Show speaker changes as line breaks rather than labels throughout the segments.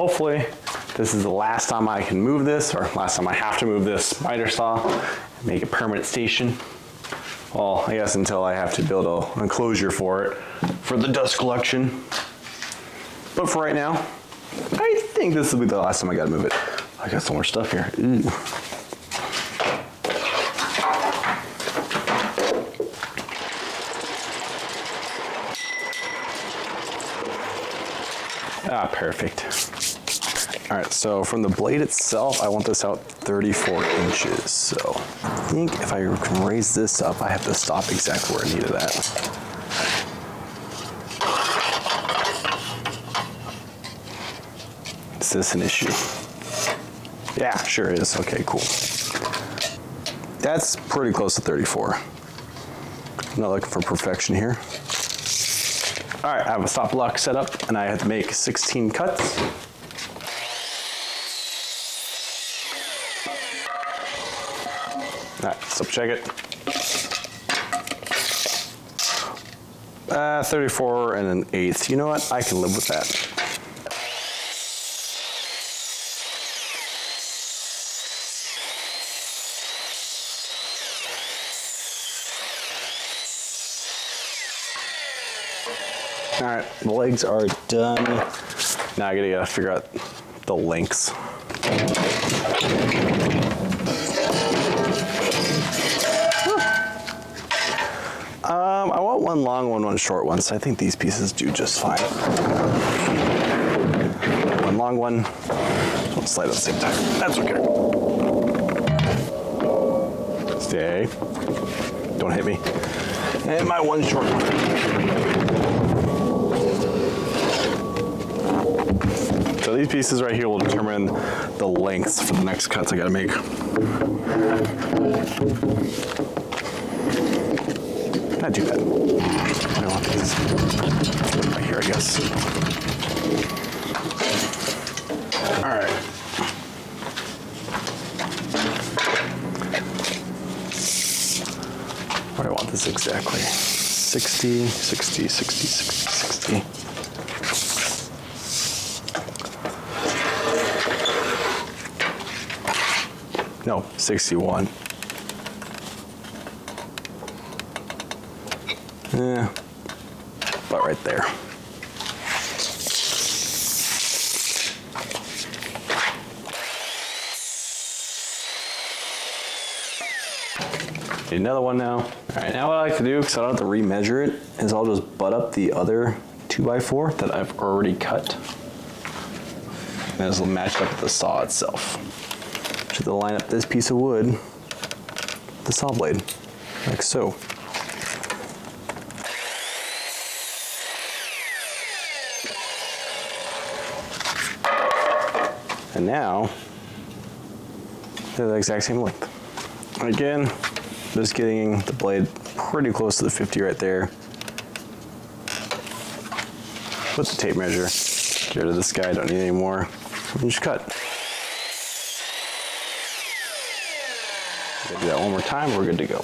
hopefully this is the last time I can move this, or last time I have to move this miter saw and make a permanent station. Well, I guess until I have to build an enclosure for it, for the dust collection. But for right now, I think this will be the last time I gotta move it. I got some more stuff here. Ooh. Ah, perfect. All right, so from the blade itself, I want this out 34 inches. So I think if I can raise this up, I have to stop exactly where I need it at. Is this an issue? Yeah, sure is. Okay, cool. That's pretty close to 34. I'm not looking for perfection here. All right, I have a stop block set up and I have to make 16 cuts. All right, so check it. 34 and 1/8. You know what? I can live with that. All right, the legs are done. Now I gotta figure out the lengths. I want one long one, one short one, so I think these pieces do just fine. One long one, one slide at the same time. That's okay. Stay. Don't hit me. And my one short one. So these pieces right here will determine the lengths for the next cuts I gotta make. Not too bad. I don't want these right here, I guess. All right. Where do I want this exactly? 60, 60, 60, 60, 60. No, 61. Yeah, about right there. Need another one now. All right, now what I like to do, because I don't have to remeasure it, is I'll just butt up the other 2x4 that I've already cut. And it'll match up with the saw itself. Just to line up this piece of wood, the saw blade, like so. And now, they're the exact same length. Again, just getting the blade pretty close to the 50 right there. Put the tape measure, get rid of this guy, don't need any more, and just cut. Do that one more time, we're good to go.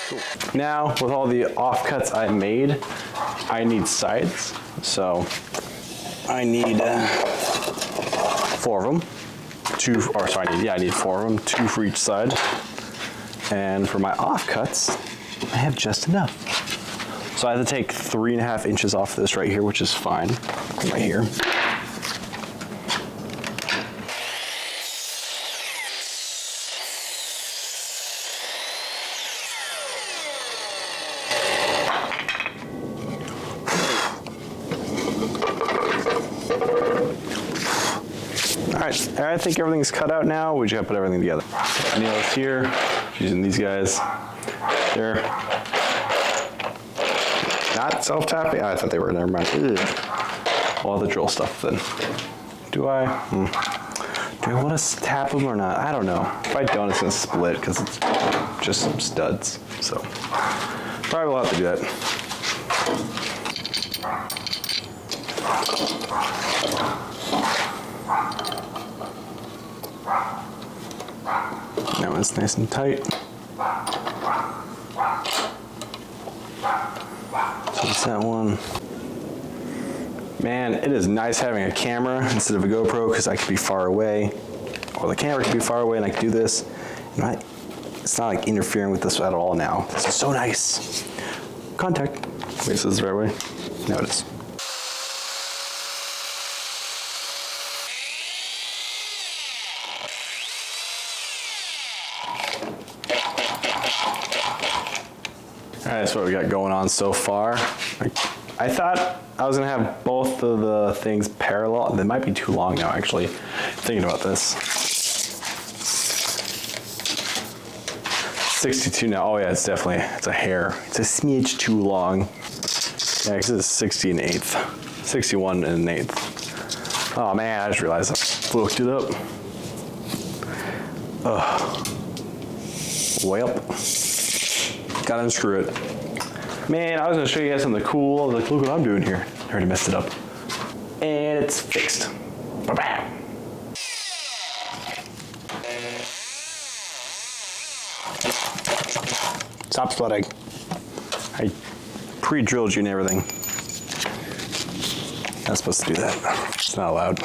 Cool. Now, with all the offcuts I made, I need sides. So I need 4 of them. I need 4 of them, 2 for each side. And for my offcuts, I have just enough. So I have to take 3.5 inches off this right here, which is fine, right here. All right, I think everything's cut out now. We just gotta put everything together. Nails here, using these guys. There. Not self-tapping? I thought they were, never mind. All the drill stuff then. Do I? Do I want to tap them or not? I don't know. If I don't, it's gonna split because it's just some studs. So, probably will have to do that. That one's nice and tight. So it's that one. Man, it is nice having a camera instead of a GoPro because I could be far away, or the camera could be far away and I could do this. And it's not like interfering with this at all now. This is so nice. Contact. Wait, is this the right way? No, it is. All right, that's what we got going on so far. I thought I was gonna have both of the things parallel. They might be too long now, actually, thinking about this. 62 now, oh yeah, it's a hair. It's a smidge too long. Yeah, because it's 60 and 1/8. 61 and 1/8. Oh man, I just realized I fucked it up. Well. Gotta unscrew it. Man, I was gonna show you guys something cool. I was like, look what I'm doing here. I already messed it up. And it's fixed. Ba-bam. Stop splitting. I pre-drilled you and everything. Not supposed to do that. It's not allowed.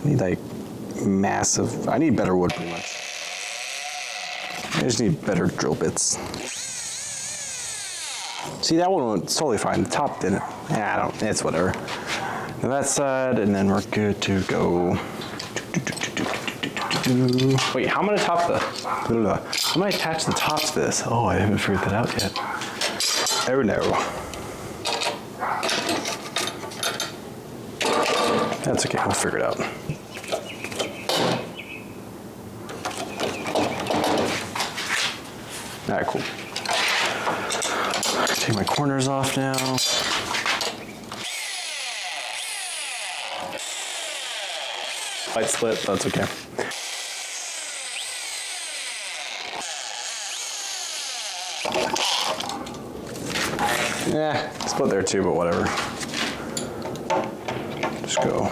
I need like massive, I need better wood pretty much. I just need better drill bits. See, that one was totally fine. The top didn't. Yeah, it's whatever. Now that side, and then we're good to go. Wait, how am I gonna top the? How am I gonna attach the top to this? Oh, I haven't figured that out yet. Oh no. That's okay, we'll figure it out. All right, cool. Take my corners off now. Light split, that's okay. Yeah, split there too, but whatever. Just go.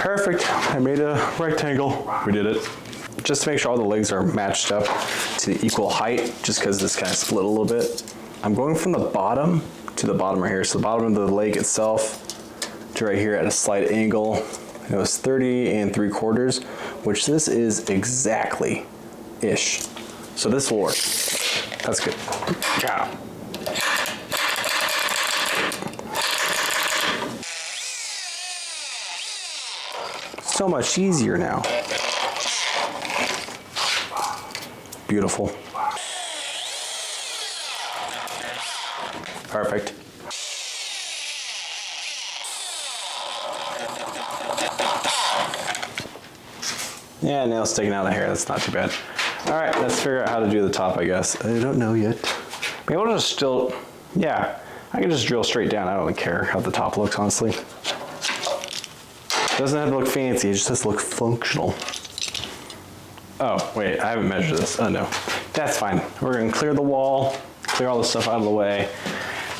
Perfect, I made a rectangle. We did it. Just to make sure all the legs are matched up to the equal height, just because this kind of split a little bit. I'm going from the bottom to the bottom right here. So the bottom of the leg itself to right here at a slight angle. It was 30 3/4, which this is exactly-ish. So this will work. That's good. Got it. So much easier now. Beautiful. Perfect. Yeah, nails sticking out of the hair, that's not too bad. All right, let's figure out how to do the top, I guess. I don't know yet. Maybe I'll just still, yeah, I can just drill straight down. I don't really care how the top looks, honestly. It doesn't have to look fancy, it just has to look functional. Oh, wait, I haven't measured this. Oh no, that's fine. We're gonna clear the wall, clear all the stuff out of the way,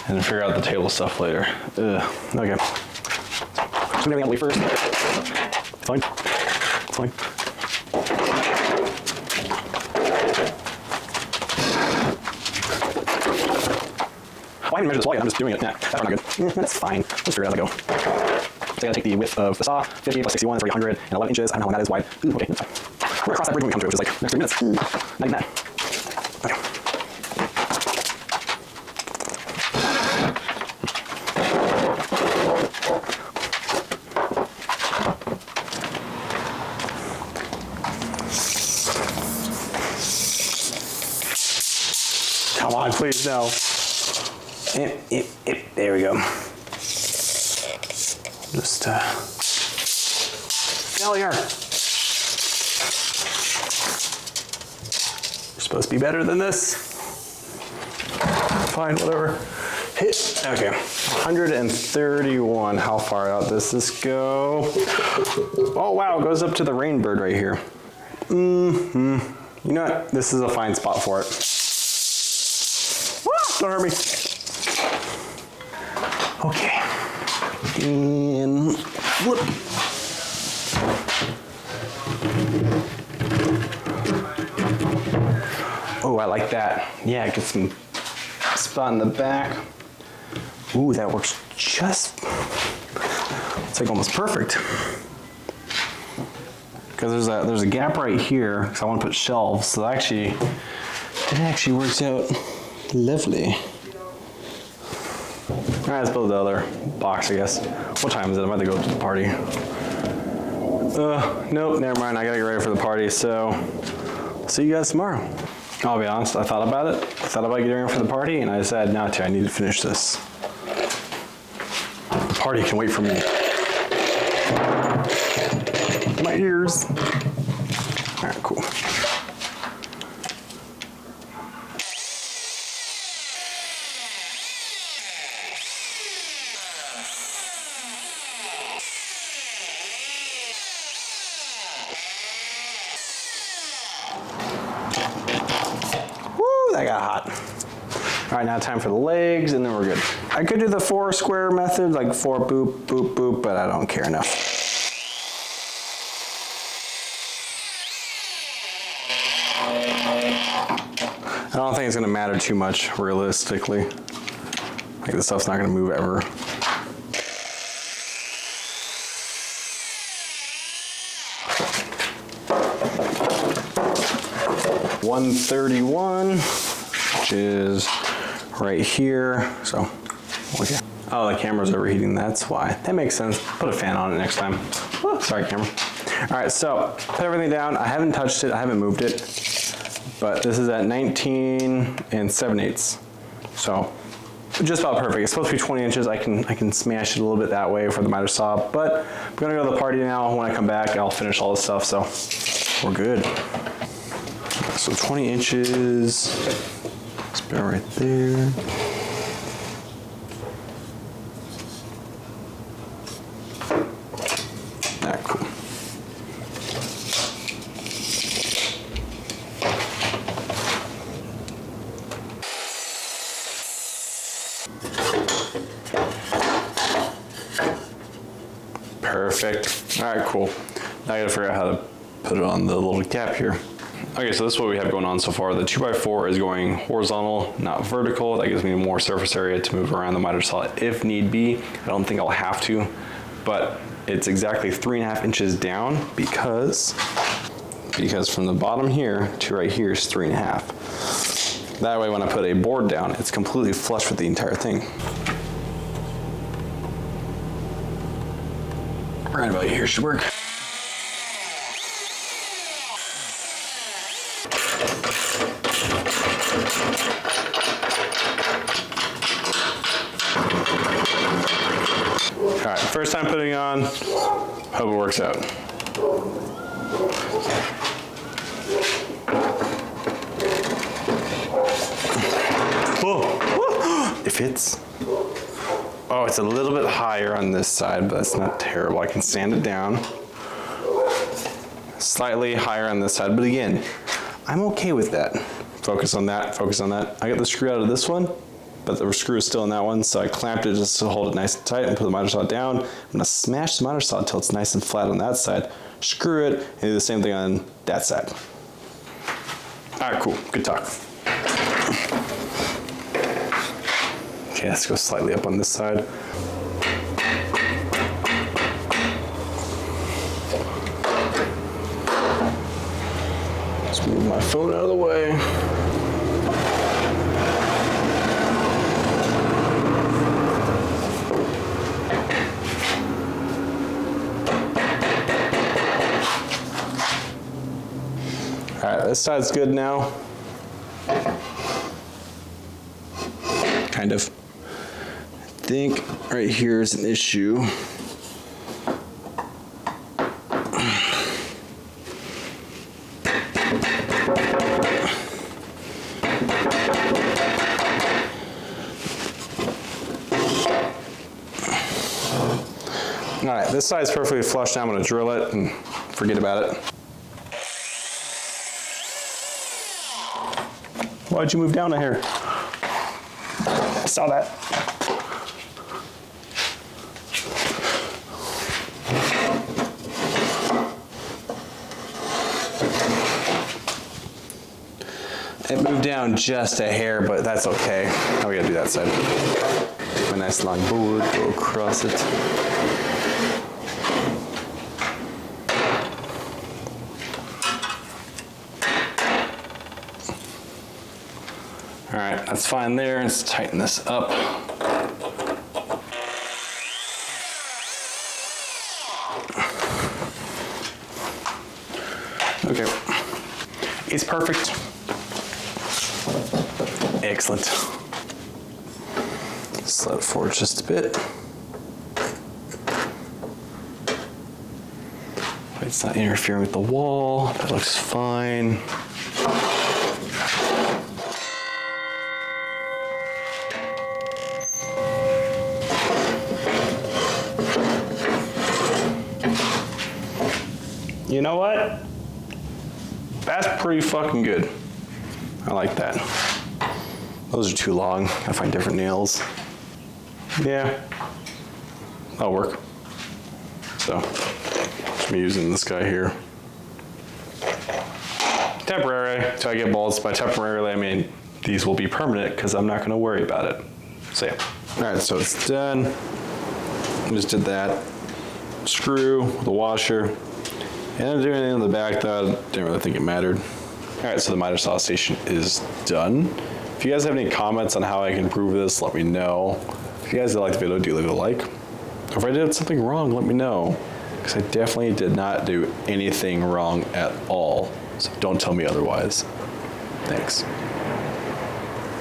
and then figure out the table stuff later. Okay. I'm gonna wait first. It's fine. It's fine. Oh, I didn't measure this wall yet. I'm just doing it. Nah, that's not good. That's fine. Let's figure it out as I go. So I gotta take the width of the saw, 50 plus 61 is 311 inches. I don't know how long that is wide. Ooh, okay, that's fine. We're gonna cross that bridge when we come to it, which is like next 3 minutes. Not even that. Okay. Come on, please, no. There we go. Just failure. You're supposed to be better than this. Fine, whatever. Hit. Okay, 131. How far out does this go? Oh wow, it goes up to the Rainbird right here. You know what? This is a fine spot for it. Ah, don't hurt me. Okay. And flip. Ooh, I like that. Yeah, get some spot in the back. Ooh, that works just, it's like almost perfect. Because there's a gap right here, because I want to put shelves, so it actually works out lovely. All right, let's build the other box, I guess. What time is it? I'm about to go to the party. Nope, never mind. I gotta get ready for the party, so see you guys tomorrow. I'll be honest, I thought about it. I thought about getting ready for the party, and I decided not to. I need to finish this. The party can wait for me. My ears. All right, cool. Woo, that got hot. All right, now time for the legs, and then we're good. I could do the 4 square method, like 4 boop, boop, boop, but I don't care enough. I don't think it's gonna matter too much, realistically. Like, this stuff's not gonna move ever. $131, which is right here. So, okay. Oh, the camera's overheating, that's why. That makes sense. Put a fan on it next time. Oh, sorry, camera. All right, so put everything down. I haven't touched it, I haven't moved it, but this is at 19 7/8. So just about perfect. It's supposed to be 20 inches. I can smash it a little bit that way for the miter saw, but I'm gonna go to the party now. When I come back, I'll finish all this stuff, so we're good. So 20 inches, it's about right there. Ah, cool. Perfect. All right, cool. Now I gotta figure out how to put it on the little cap here. Okay, so this is what we have going on so far. The 2x4 is going horizontal, not vertical. That gives me more surface area to move around the miter saw if need be. I don't think I'll have to, but it's exactly 3.5 inches down because from the bottom here to right here is 3.5. That way when I put a board down, it's completely flush with the entire thing. Right about here should work. All right, first time putting it on, hope it works out. Whoa, it fits. Oh, it's a little bit higher on this side, but that's not terrible. I can sand it down. Slightly higher on this side, but again, I'm okay with that. Focus on that, focus on that. I got the screw out of this one, but the screw is still in that one, so I clamped it just to hold it nice and tight and put the miter saw down. I'm gonna smash the miter saw until it's nice and flat on that side, screw it, and do the same thing on that side. All right, cool, good talk. Okay, let's go slightly up on this side. Let's move my phone out of the way. All right, this side's good now. Kind of. I think right here is an issue. All right, this side's perfectly flush now. I'm gonna drill it and forget about it. Why'd you move down a hair? I saw that. It moved down just a hair, but that's okay. Now we gotta do that side. A nice long board, go across it. All right, that's fine there. Let's tighten this up. Okay, it's perfect. Excellent. Slide it forward just a bit. It's not interfering with the wall. That looks fine. You know what? That's pretty fucking good. I like that. Those are too long. I find different nails. Yeah, that'll work. So, just me using this guy here. Temporary, till I get bald. By temporarily, I mean these will be permanent because I'm not going to worry about it. So yeah. All right, so it's done. I just did that. Screw, the washer. And I didn't do anything on the back though. Didn't really think it mattered. All right, so the miter saw station is done. If you guys have any comments on how I can improve this, let me know. If you guys liked the video, do leave a like. If I did something wrong, let me know. Because I definitely did not do anything wrong at all. So don't tell me otherwise. Thanks.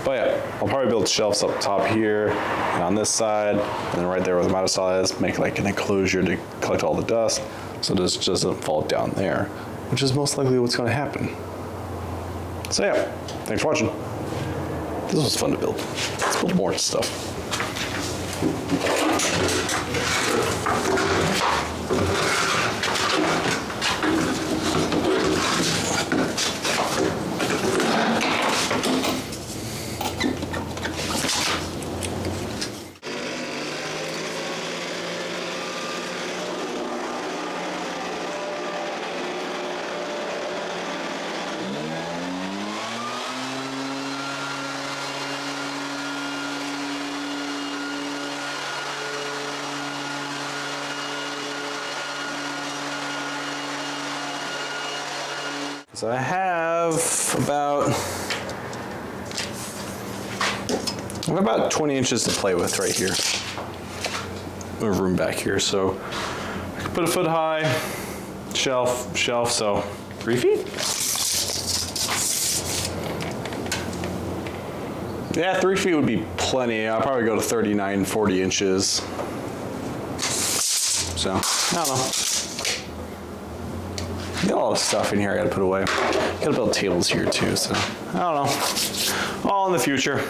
But yeah, I'll probably build shelves up top here and on this side, and then right there where the miter saw is, make like an enclosure to collect all the dust so this doesn't fall down there, which is most likely what's going to happen. So yeah, thanks for watching. This was fun to build. Let's build more stuff. So I have about 20 inches to play with right here. We have room back here, so I can put a foot high shelf, so 3 feet? Yeah, 3 feet would be plenty. I'll probably go to 39, 40 inches. So, I don't know. Got a lot of stuff in here I gotta put away. Gotta build tables here too, so I don't know. All in the future.